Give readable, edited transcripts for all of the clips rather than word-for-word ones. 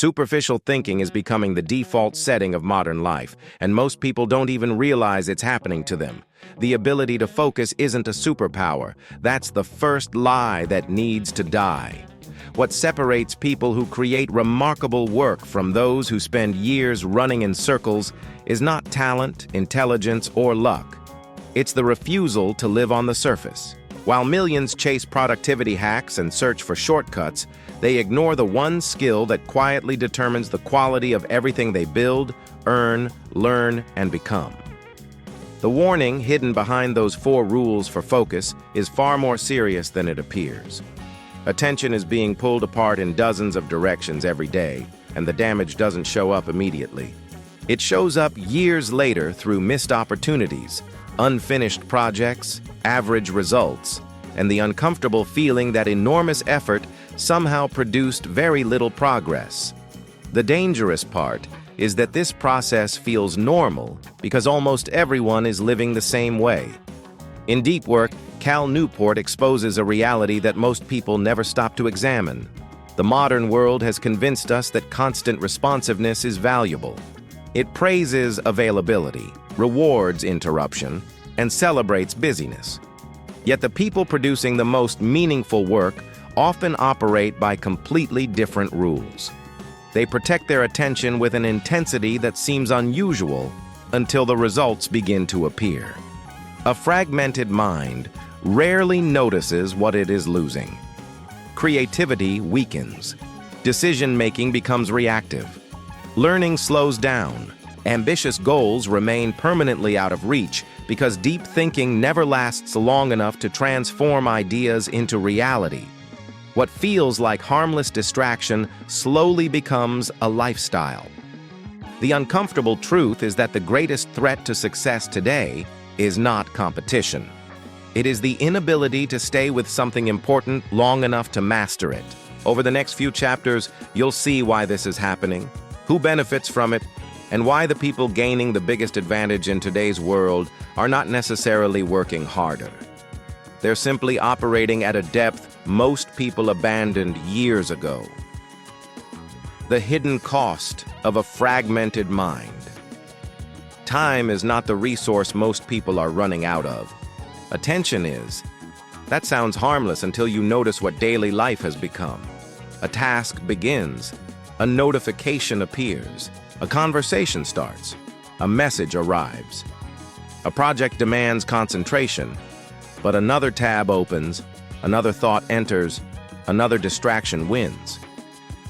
Superficial thinking is becoming the default setting of modern life, and most people don't even realize it's happening to them. The ability to focus isn't a superpower. That's the first lie that needs to die. What separates people who create remarkable work from those who spend years running in circles is not talent, intelligence, or luck. It's the refusal to live on the surface. While millions chase productivity hacks and search for shortcuts, they ignore the one skill that quietly determines the quality of everything they build, earn, learn, and become. The warning hidden behind those 4 rules for focus is far more serious than it appears. Attention is being pulled apart in dozens of directions every day, and the damage doesn't show up immediately. It shows up years later through missed opportunities, unfinished projects, average results, and the uncomfortable feeling that enormous effort somehow produced very little progress. The dangerous part is that this process feels normal because almost everyone is living the same way. In deep work, Cal Newport exposes a reality that most people never stop to examine. The modern world has convinced us that constant responsiveness is valuable. It praises availability, rewards interruption, and celebrates busyness. Yet the people producing the most meaningful work often operate by completely different rules. They protect their attention with an intensity that seems unusual until the results begin to appear. A fragmented mind rarely notices what it is losing. Creativity weakens. Decision-making becomes reactive. Learning slows down. Ambitious goals remain permanently out of reach because deep thinking never lasts long enough to transform ideas into reality. What feels like harmless distraction slowly becomes a lifestyle. The uncomfortable truth is that the greatest threat to success today is not competition. It is the inability to stay with something important long enough to master it. Over the next few chapters, you'll see why this is happening, who benefits from it, and why the people gaining the biggest advantage in today's world are not necessarily working harder. They're simply operating at a depth most people abandoned years ago. The hidden cost of a fragmented mind. Time is not the resource most people are running out of. Attention is. That sounds harmless until you notice what daily life has become. A task begins. A notification appears. A conversation starts. A message arrives. A project demands concentration, but another tab opens, another thought enters, another distraction wins.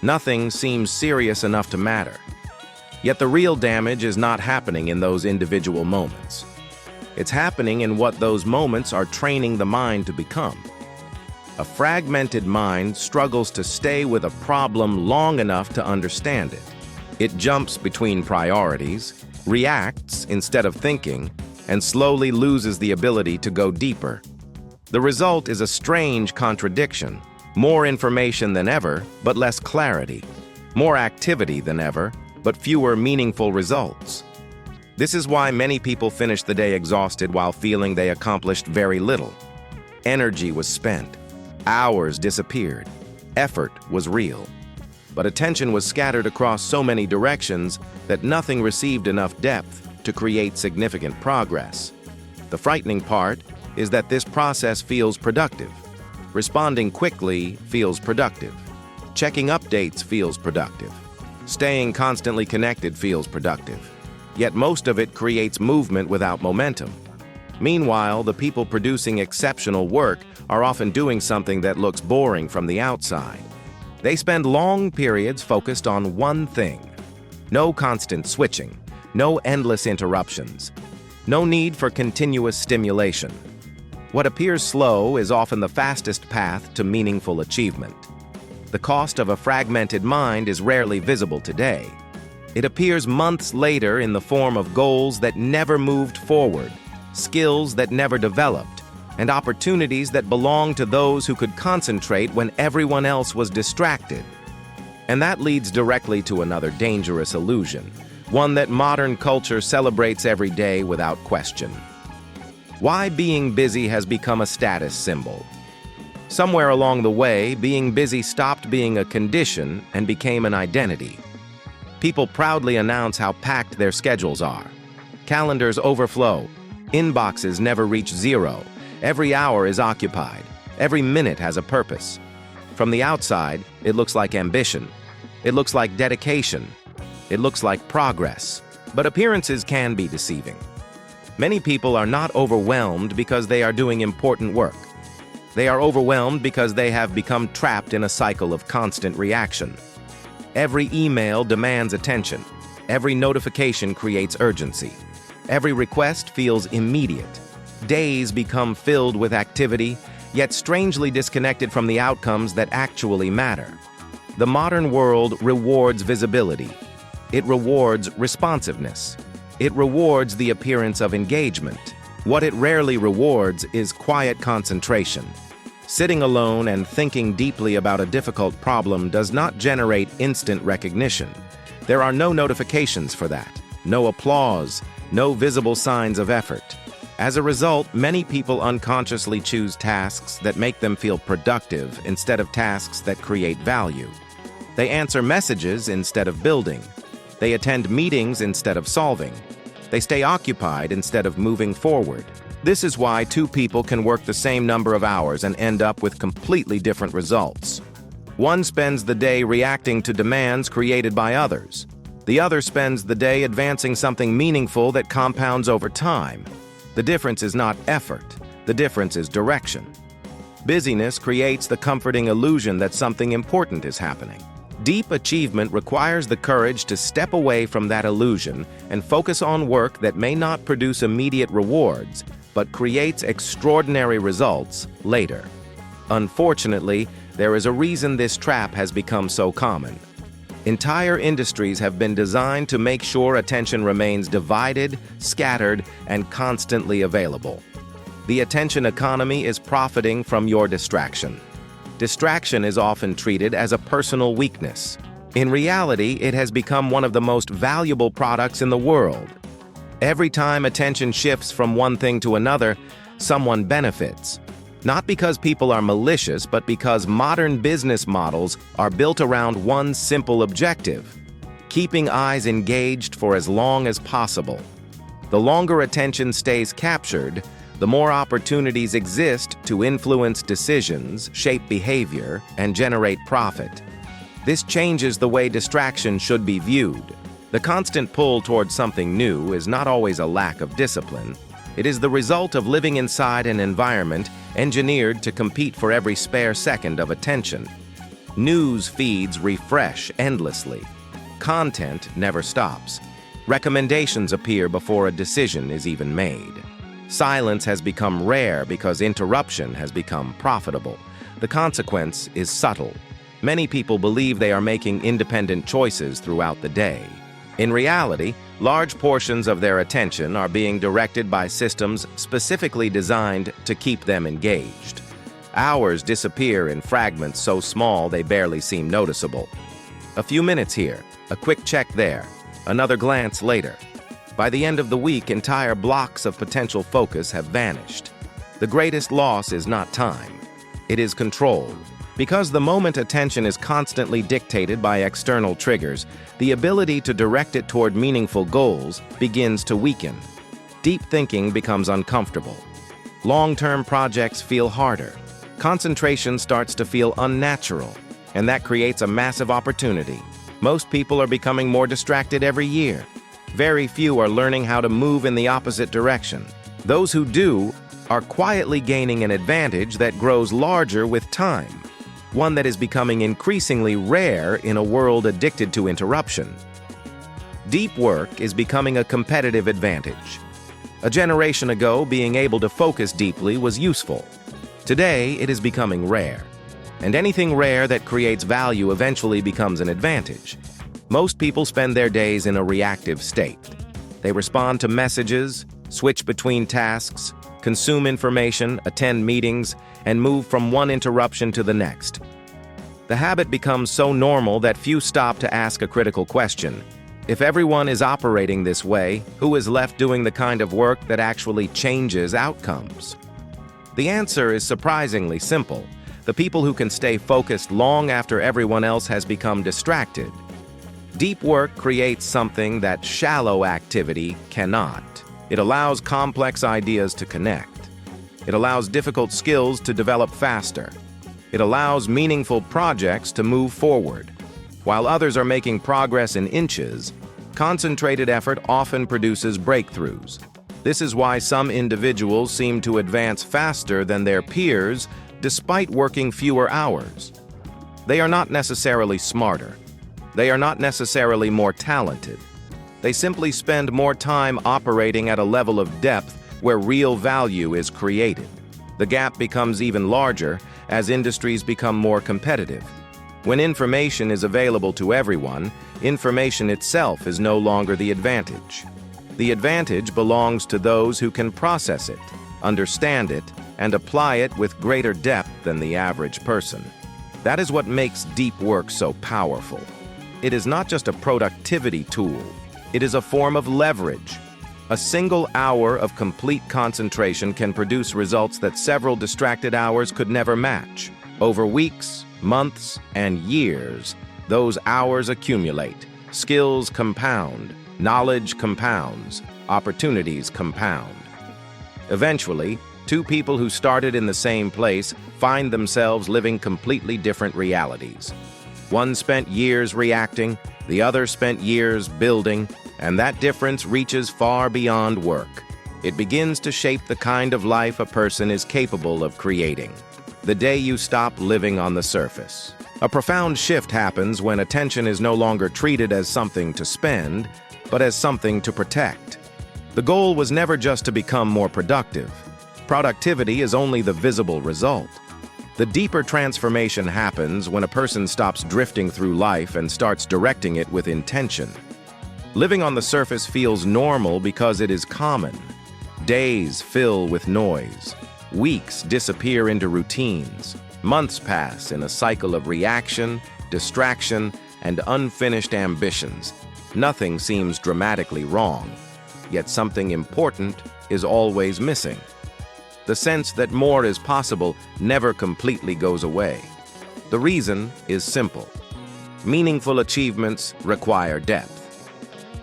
Nothing seems serious enough to matter. Yet the real damage is not happening in those individual moments. It's happening in what those moments are training the mind to become. A fragmented mind struggles to stay with a problem long enough to understand it. It jumps between priorities, reacts instead of thinking, and slowly loses the ability to go deeper. The result is a strange contradiction. More information than ever, but less clarity. More activity than ever, but fewer meaningful results. This is why many people finish the day exhausted while feeling they accomplished very little. Energy was spent. Hours disappeared. Effort was real. But attention was scattered across so many directions that nothing received enough depth to create significant progress. The frightening part is that this process feels productive. Responding quickly feels productive. Checking updates feels productive. Staying constantly connected feels productive. Yet most of it creates movement without momentum. Meanwhile, the people producing exceptional work are often doing something that looks boring from the outside. They spend long periods focused on one thing. No constant switching, no endless interruptions, no need for continuous stimulation. What appears slow is often the fastest path to meaningful achievement. The cost of a fragmented mind is rarely visible today. It appears months later in the form of goals that never moved forward, skills that never developed, and opportunities that belong to those who could concentrate when everyone else was distracted. And that leads directly to another dangerous illusion, one that modern culture celebrates every day without question. Why being busy has become a status symbol. Somewhere along the way, being busy stopped being a condition and became an identity. People proudly announce how packed their schedules are. Calendars overflow. Inboxes never reach zero. Every hour is occupied. Every minute has a purpose. From the outside, it looks like ambition. It looks like dedication. It looks like progress. But appearances can be deceiving. Many people are not overwhelmed because they are doing important work. They are overwhelmed because they have become trapped in a cycle of constant reaction. Every email demands attention. Every notification creates urgency. Every request feels immediate. Days become filled with activity, yet strangely disconnected from the outcomes that actually matter. The modern world rewards visibility. It rewards responsiveness. It rewards the appearance of engagement. What it rarely rewards is quiet concentration. Sitting alone and thinking deeply about a difficult problem does not generate instant recognition. There are no notifications for that, no applause, no visible signs of effort. As a result, many people unconsciously choose tasks that make them feel productive instead of tasks that create value. They answer messages instead of building. They attend meetings instead of solving. They stay occupied instead of moving forward. This is why two people can work the same number of hours and end up with completely different results. One spends the day reacting to demands created by others. The other spends the day advancing something meaningful that compounds over time. The difference is not effort. The difference is direction. Busyness creates the comforting illusion that something important is happening. Deep achievement requires the courage to step away from that illusion and focus on work that may not produce immediate rewards, but creates extraordinary results later. Unfortunately, there is a reason this trap has become so common. Entire industries have been designed to make sure attention remains divided, scattered, and constantly available. The attention economy is profiting from your distraction. Distraction is often treated as a personal weakness. In reality, it has become one of the most valuable products in the world. Every time attention shifts from one thing to another, someone benefits. Not because people are malicious, but because modern business models are built around one simple objective: keeping eyes engaged for as long as possible. The longer attention stays captured, the more opportunities exist to influence decisions, shape behavior, and generate profit. This changes the way distraction should be viewed. The constant pull towards something new is not always a lack of discipline. It is the result of living inside an environment engineered to compete for every spare second of attention. News feeds refresh endlessly. Content never stops. Recommendations appear before a decision is even made. Silence has become rare because interruption has become profitable. The consequence is subtle. Many people believe they are making independent choices throughout the day. In reality, large portions of their attention are being directed by systems specifically designed to keep them engaged. Hours disappear in fragments so small they barely seem noticeable. A few minutes here, a quick check there, another glance later. By the end of the week, entire blocks of potential focus have vanished. The greatest loss is not time. It is control. Because the moment attention is constantly dictated by external triggers, the ability to direct it toward meaningful goals begins to weaken. Deep thinking becomes uncomfortable. Long-term projects feel harder. Concentration starts to feel unnatural, and that creates a massive opportunity. Most people are becoming more distracted every year. Very few are learning how to move in the opposite direction. Those who do are quietly gaining an advantage that grows larger with time, one that is becoming increasingly rare in a world addicted to interruption. Deep work is becoming a competitive advantage. A generation ago, being able to focus deeply was useful. Today, it is becoming rare. And anything rare that creates value eventually becomes an advantage. Most people spend their days in a reactive state. They respond to messages, switch between tasks, consume information, attend meetings, and move from one interruption to the next. The habit becomes so normal that few stop to ask a critical question. If everyone is operating this way, who is left doing the kind of work that actually changes outcomes? The answer is surprisingly simple. The people who can stay focused long after everyone else has become distracted. Deep work creates something that shallow activity cannot. It allows complex ideas to connect. It allows difficult skills to develop faster. It allows meaningful projects to move forward. While others are making progress in inches, concentrated effort often produces breakthroughs. This is why some individuals seem to advance faster than their peers despite working fewer hours. They are not necessarily smarter. They are not necessarily more talented. They simply spend more time operating at a level of depth where real value is created. The gap becomes even larger as industries become more competitive. When information is available to everyone, information itself is no longer the advantage. The advantage belongs to those who can process it, understand it, and apply it with greater depth than the average person. That is what makes deep work so powerful. It is not just a productivity tool. It is a form of leverage. A single hour of complete concentration can produce results that several distracted hours could never match. Over weeks, months, and years, those hours accumulate. Skills compound, knowledge compounds, opportunities compound. Eventually, two people who started in the same place find themselves living completely different realities. One spent years reacting, the other spent years building, and that difference reaches far beyond work. It begins to shape the kind of life a person is capable of creating. The day you stop living on the surface. A profound shift happens when attention is no longer treated as something to spend, but as something to protect. The goal was never just to become more productive. Productivity is only the visible result. The deeper transformation happens when a person stops drifting through life and starts directing it with intention. Living on the surface feels normal because it is common. Days fill with noise. Weeks disappear into routines. Months pass in a cycle of reaction, distraction, and unfinished ambitions. Nothing seems dramatically wrong, yet something important is always missing. The sense that more is possible never completely goes away. The reason is simple. Meaningful achievements require depth.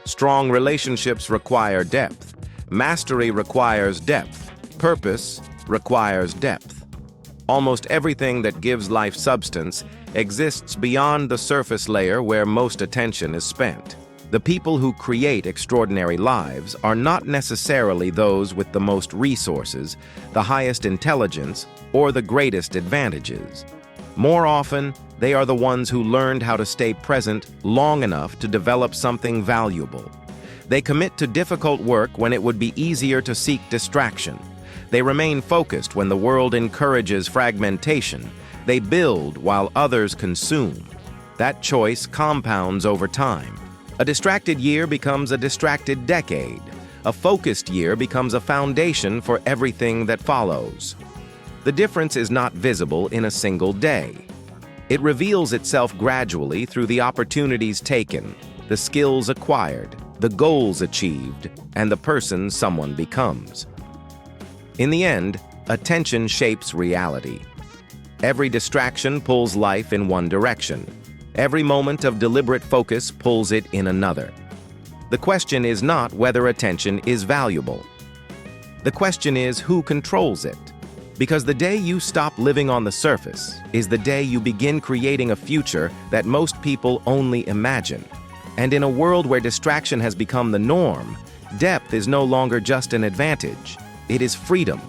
Strong relationships require depth. Mastery requires depth. Purpose requires depth. Almost everything that gives life substance exists beyond the surface layer where most attention is spent. The people who create extraordinary lives are not necessarily those with the most resources, the highest intelligence, or the greatest advantages. More often, they are the ones who learned how to stay present long enough to develop something valuable. They commit to difficult work when it would be easier to seek distraction. They remain focused when the world encourages fragmentation. They build while others consume. That choice compounds over time. A distracted year becomes a distracted decade. A focused year becomes a foundation for everything that follows. The difference is not visible in a single day. It reveals itself gradually through the opportunities taken, the skills acquired, the goals achieved, and the person someone becomes. In the end, attention shapes reality. Every distraction pulls life in one direction. Every moment of deliberate focus pulls it in another. The question is not whether attention is valuable. The question is who controls it. Because the day you stop living on the surface is the day you begin creating a future that most people only imagine. And in a world where distraction has become the norm, depth is no longer just an advantage. It is freedom.